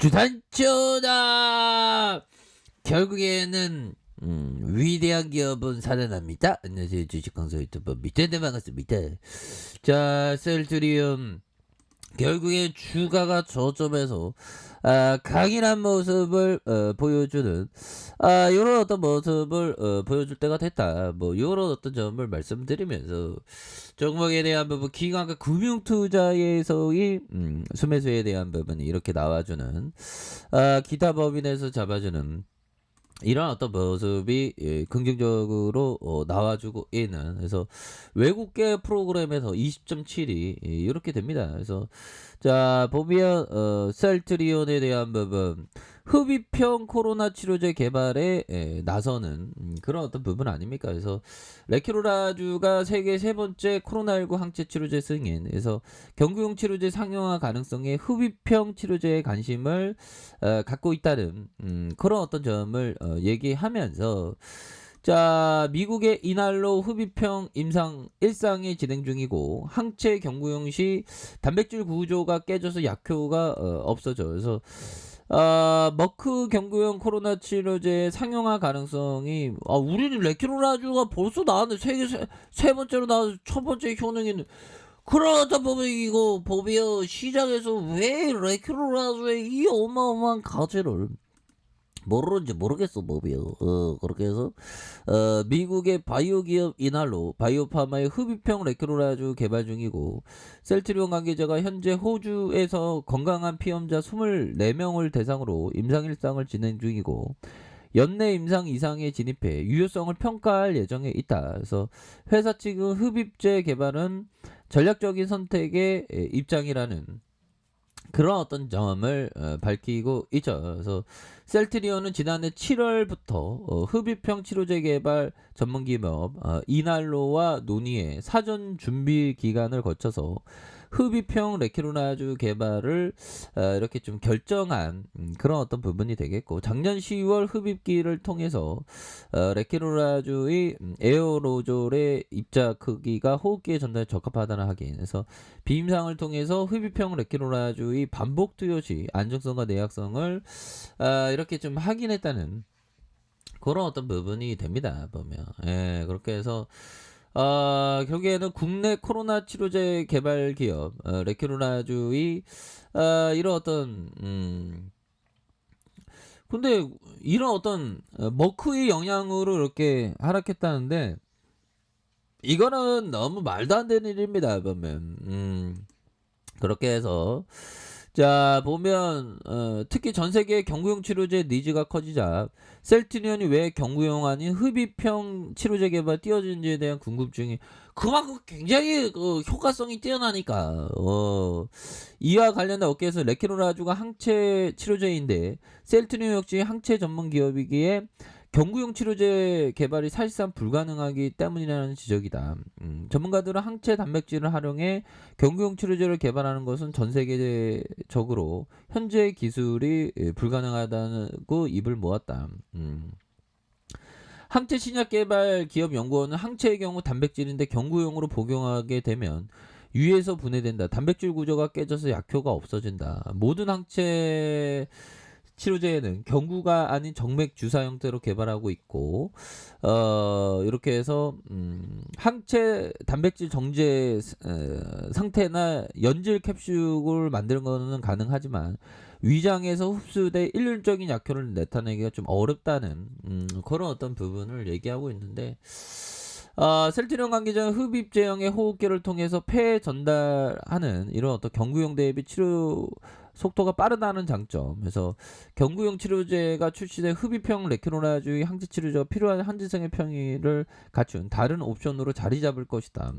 주단초다. 결국에는 위대한 기업은 살아납니다. 안녕하세요, 주식강사 유튜버 밑에는 반갑습니다. 자, 셀트리움 결국에 주가가 저점에서 강인한 모습을 보여주는 이런 어떤 모습을 보여줄 때가 됐다. 뭐 이런 어떤 점을 말씀드리면서 종목에 대한 부분, 기관과 금융투자에서의 수매수에 대한 부분이 이렇게 나와주는 기타 법인에서 잡아주는 이런 어떤 모습이 긍정적으로 나와주고 있는, 그래서 외국계 프로그램에서 20.7이 이렇게 됩니다. 그래서 자 보면 셀트리온에 대한 부분, 흡입형 코로나 치료제 개발에 나서는 그런 어떤 부분 아닙니까? 그래서 레키로라주가 세계 세 번째 코로나19 항체 치료제 승인, 그래서 경구용 치료제 상용화 가능성에 흡입형 치료제에 관심을 갖고 있다는 그런 어떤 점을 얘기하면서, 자 미국의 이날로 흡입형 임상 1상이 진행 중이고, 항체 경구용 시 단백질 구조가 깨져서 약효가 없어져. 그래서 머크 경구용 코로나 치료제의 상용화 가능성이, 우리는 레키로라주가 벌써 나왔는데 세계 세 번째로 나와서 첫 번째 효능이, 그러다 보면 이거 보면 시장에서 왜 레키로라주의 이 어마어마한 가치를 모르는지 모르겠어, 법이요. 그렇게 해서 미국의 바이오 기업 이날로 바이오파마의 흡입형 레키로라주 개발 중이고, 셀트리온 관계자가 현재 호주에서 건강한 피험자 24명을 대상으로 임상 1상을 진행 중이고, 연내 임상 이상에 진입해 유효성을 평가할 예정에 있다. 그래서 회사 측은 흡입제 개발은 전략적인 선택의 입장이라는 그런 어떤 점을 밝히고 있죠. 그래서 셀트리온은 지난해 7월부터 흡입형 치료제 개발 전문기업 이날로와 논의해 사전 준비 기간을 거쳐서 흡입형 레키로라주 개발을 이렇게 좀 결정한 그런 어떤 부분이 되겠고, 작년 10월 흡입기를 통해서 레키로라주의 에어로졸의 입자 크기가 호흡기에 전달에 적합하다는 확인, 그래서 비임상을 통해서 흡입형 레키로라주의 반복 투여 시 안정성과 내약성을 이렇게 좀 확인했다는 그런 어떤 부분이 됩니다. 보면 그렇게 해서 결국에는 국내 코로나 치료제 개발 기업 레키로라주의 이런 어떤 근데 이런 어떤 머크의 영향으로 이렇게 하락했다는데, 이거는 너무 말도 안 되는 일입니다. 보면 그렇게 해서 자 보면 특히 전세계 경구용 치료제 니즈가 커지자 셀트리온이 왜 경구용 아닌 흡입형 치료제 개발 뛰어든지에 대한 궁금증이, 그만큼 굉장히 효과성이 뛰어나니까. 이와 관련된 업계에서 레키로라주가 항체 치료제인데 셀트리온 역시 항체 전문 기업이기에 경구용 치료제 개발이 사실상 불가능하기 때문이라는 지적이다. 전문가들은 항체 단백질을 활용해 경구용 치료제를 개발하는 것은 전 세계적으로 현재 기술이 불가능하다고 입을 모았다. 항체 신약 개발 기업 연구원은 항체의 경우 단백질인데 경구용으로 복용하게 되면 위에서 분해된다. 단백질 구조가 깨져서 약효가 없어진다. 모든 항체 치료제에는 경구가 아닌 정맥 주사 형태로 개발하고 있고, 이렇게 해서 항체 단백질 정제 상태나 연질 캡슐을 만드는 것은 가능하지만 위장에서 흡수돼 일률적인 약효를 나타내기가 좀 어렵다는 그런 어떤 부분을 얘기하고 있는데, 셀트리온 관계자는 흡입 제형의 호흡기를 통해서 폐에 전달하는 이런 어떤 경구용 대비 치료 속도가 빠르다는 장점, 그래서 경구용 치료제가 출시된 흡입형 레키로라주의 항체 치료제가 필요한 한지성의 평이를 갖춘 다른 옵션으로 자리 잡을 것이다.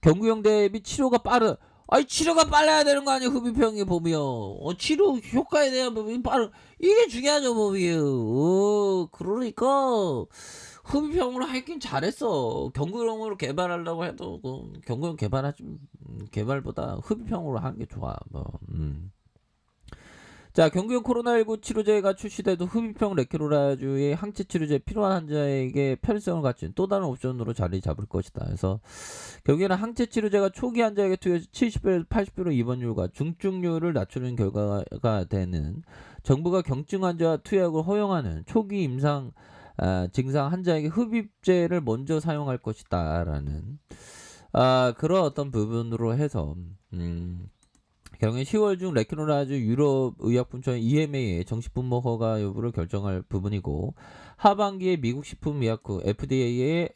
경구용 대비 치료가 아니 치료가 빨라야 되는 거 아니에요? 흡입형이 보면 치료 효과에 대한 부분이 이게 중요하죠 보면. 그러니까 흡입형으로 하긴 잘했어. 경구용으로 개발하려고 해도 경구용 개발보다 흡입형으로 하는 게 좋아. 자, 경구용 코로나19 치료제가 출시돼도 흡입형 레케로라주의 항체 치료제 필요한 환자에게 편의성을 갖춘 또 다른 옵션으로 자리 잡을 것이다. 그래서 결국에는 항체 치료제가 초기 환자에게 투여해서 70배에서 80배로 입원율과 중증률을 낮추는 결과가 되는 정부가 경증 환자와 투약을 허용하는 초기 임상 증상 환자에게 흡입제를 먼저 사용할 것이다라는 그런 어떤 부분으로 해서 경우에 10월 중 레케노라주 유럽의약품청 EMA의 정식 분모 허가 여부를 결정할 부분이고 하반기에 미국 식품의약품 FDA의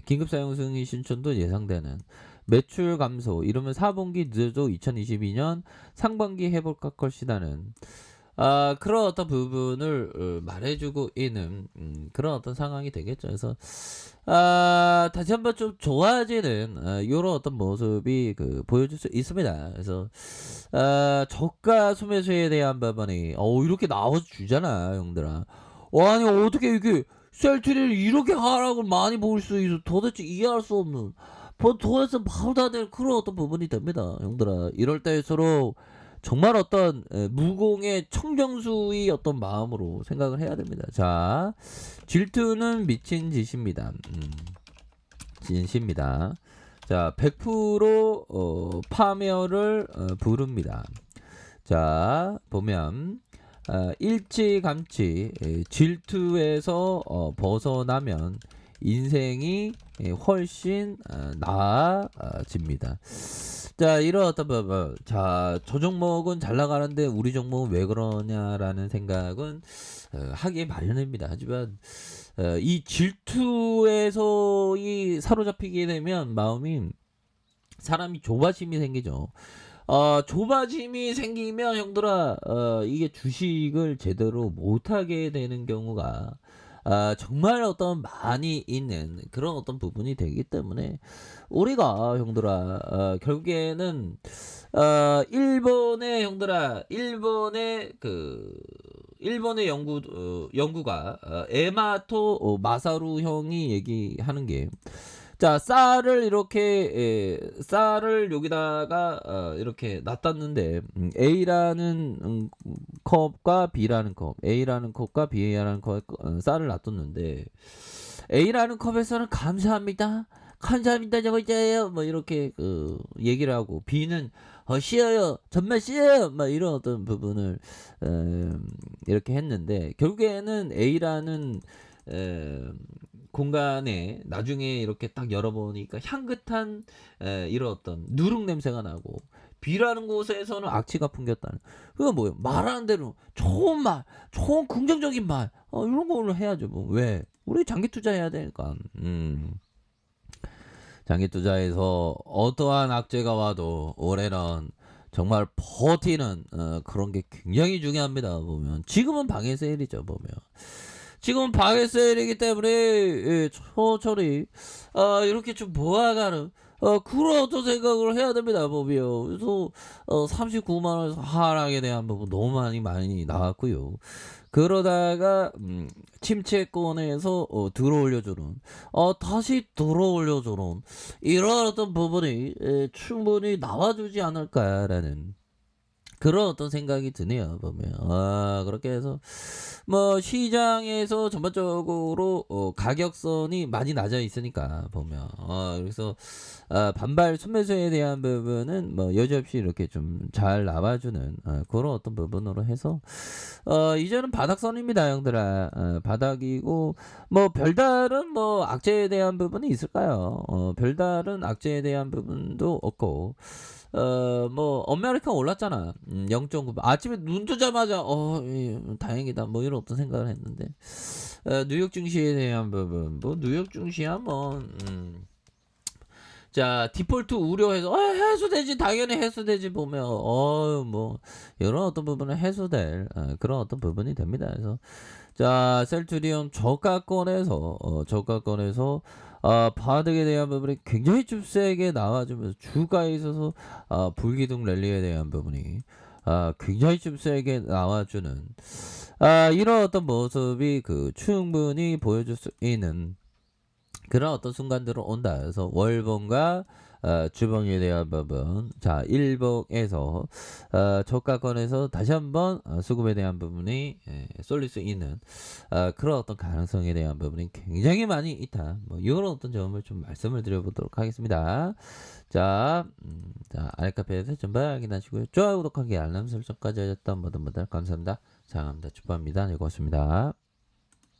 긴급 사용 승인 신청도 예상되는 매출 감소 이러면 4분기 늦어도 2022년 상반기 회복할 것이라는 그런 어떤 부분을 말해주고 있는 그런 어떤 상황이 되겠죠. 그래서 다시 한번 좀 좋아지는 이런 어떤 모습이 보여줄 수 있습니다. 그래서 저가 소매수에 대한 부분이 이렇게 나와주잖아, 형들아. 아니 어떻게 이게 셀트리를 이렇게 하락을 많이 볼 수 있어? 도대체 이해할 수 없는. 도대체 말도 안 되는 그런 어떤 부분이 됩니다, 형들아. 이럴 때일수록 정말 어떤 무공의 청정수의 어떤 마음으로 생각을 해야 됩니다. 자, 질투는 미친 짓입니다. 진시입니다. 자, 100% 파멸을 부릅니다. 자, 보면 일찌감치 질투에서 벗어나면 인생이 훨씬 나아집니다. 자, 이런 어떤 부분. 자, 저 종목은 잘 나가는데 우리 종목은 왜 그러냐라는 생각은 하기 마련입니다. 하지만 이 질투에서 사로잡히게 되면 마음이 사람이 조바심이 생기죠. 조바심이 생기면 형들아 이게 주식을 제대로 못하게 되는 경우가 정말 어떤 많이 있는 그런 어떤 부분이 되기 때문에 우리가 형들아 결국에는 일본의 형들아 일본의 연구가 에마토 마사루 형이 얘기하는 게 자, 쌀을 여기다가 이렇게 놔뒀는데 A라는 컵과 B라는 컵, A라는 컵과 B라는 컵에 쌀을 놔뒀는데 A라는 컵에서는 감사합니다. 감사합니다. 저거예요. 뭐 이렇게 얘기를 하고 B는 싫어요. 정말 싫어요. 막 이런 어떤 부분을 이렇게 했는데 결국에는 A라는 공간에 나중에 이렇게 딱 열어보니까 향긋한 이런 어떤 누룩 냄새가 나고 B라는 곳에서는 악취가 풍겼다는. 그건 뭐예요? 말하는 대로 좋은 말, 좋은 긍정적인 말 이런 걸로 해야죠. 뭐 왜? 우리 장기 투자해야 되니까. 장기 투자에서 어떠한 악재가 와도 올해는 정말 버티는 그런 게 굉장히 중요합니다. 보면 지금은 방해 세일이죠. 보면 지금은 방해 세일이기 때문에 천천히 이렇게 좀 모아가는 그런 어떤 생각을 해야 됩니다. 보면 그래서 39만원에서 하락에 대한 부분 너무 많이 나왔고요. 그러다가 침체권에서 들어올려주는 다시 들어올려주는 이런 어떤 부분이 충분히 나와주지 않을까라는 그런 어떤 생각이 드네요. 보면 그렇게 해서 뭐 시장에서 전반적으로 가격선이 많이 낮아 있으니까 보면 그래서 반발 순매수에 대한 부분은 뭐 여지없이 이렇게 좀 잘 나와주는 그런 어떤 부분으로 해서 이제는 바닥선입니다, 형들아. 바닥이고 뭐 별다른 뭐 악재에 대한 부분이 있을까요? 별다른 악재에 대한 부분도 없고 뭐 아메리칸 올랐잖아. 0.9. 아침에 눈 뜨자마자 다행이다. 뭐 이런 어떤 생각을 했는데 뉴욕 증시에 대한 부분, 뭐 뉴욕 증시야 뭐 자, 디폴트 우려해서 해소되지, 당연히 해소되지. 보면 뭐 이런 어떤 부분은 해소될 그런 어떤 부분이 됩니다. 그래서 자, 셀트리온 저가권에서 바닥에 대한 부분이 굉장히 좀 세게 나와주면서 주가에 있어서 불기둥 랠리에 대한 부분이 굉장히 좀 세게 나와주는 이런 어떤 모습이 충분히 보여줄 수 있는 그런 어떤 순간들은 온다. 그래서 월봉과 주봉에 대한 부분, 자 일봉에서 저가권에서 다시 한번 수급에 대한 부분이 쏠릴 수 있는 그런 어떤 가능성에 대한 부분이 굉장히 많이 있다. 뭐 이런 어떤 점을 좀 말씀을 드려보도록 하겠습니다. 자, 아랫카페에서 전부 확인하시고요. 좋아요, 구독하기, 알람 설정까지 하셨던 모든 분들 감사합니다. 사랑합니다. 축복합니다. 네, 고맙습니다.